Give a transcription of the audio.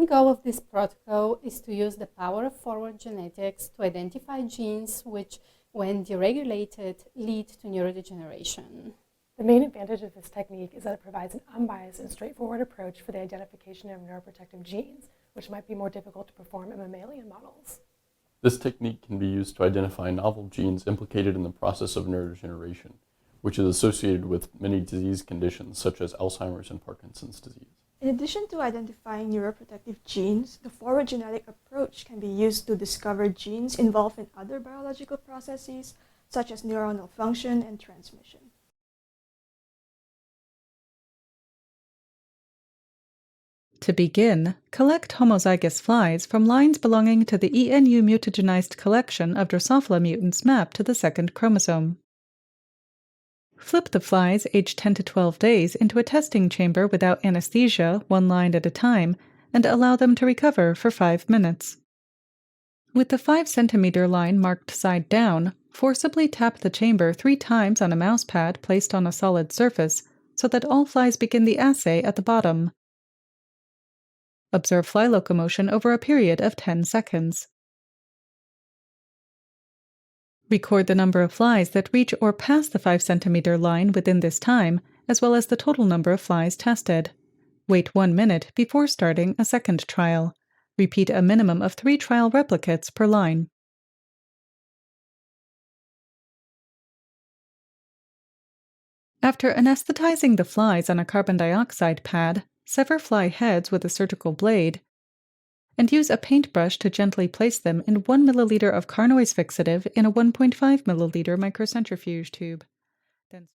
main goal of this protocol is to use the power of forward genetics to identify genes which, when deregulated, lead to neurodegeneration. The main advantage of this technique is that it provides an unbiased and straightforward approach for the identification of neuroprotective genes, which might be more difficult to perform in mammalian models. This technique can be used to identify novel genes implicated in the process of neurodegeneration, which is associated with many disease conditions such as Alzheimer's and Parkinson's disease. In addition to identifying neuroprotective genes, the forward genetic approach can be used to discover genes involved in other biological processes, such as neuronal function and transmission. To begin, collect homozygous flies from lines belonging to the ENU mutagenized collection of Drosophila mutants mapped to the second chromosome. Flip the flies aged 10 to 12 days into a testing chamber without anesthesia, one line at a time, and allow them to recover for 5 minutes. With the 5 cm line marked side down, forcibly tap the chamber 3 times on a mouse pad placed on a solid surface so that all flies begin the assay at the bottom. Observe fly locomotion over a period of 10 seconds. Record the number of flies that reach or pass the 5 cm line within this time, as well as the total number of flies tested. Wait 1 minute before starting a second trial. Repeat a minimum of 3 trial replicates per line. After anesthetizing the flies on a carbon dioxide pad, sever fly heads with a surgical blade, and use a paintbrush to gently place them in 1 ml of carnoise fixative in a 1.5 ml microcentrifuge tube. Then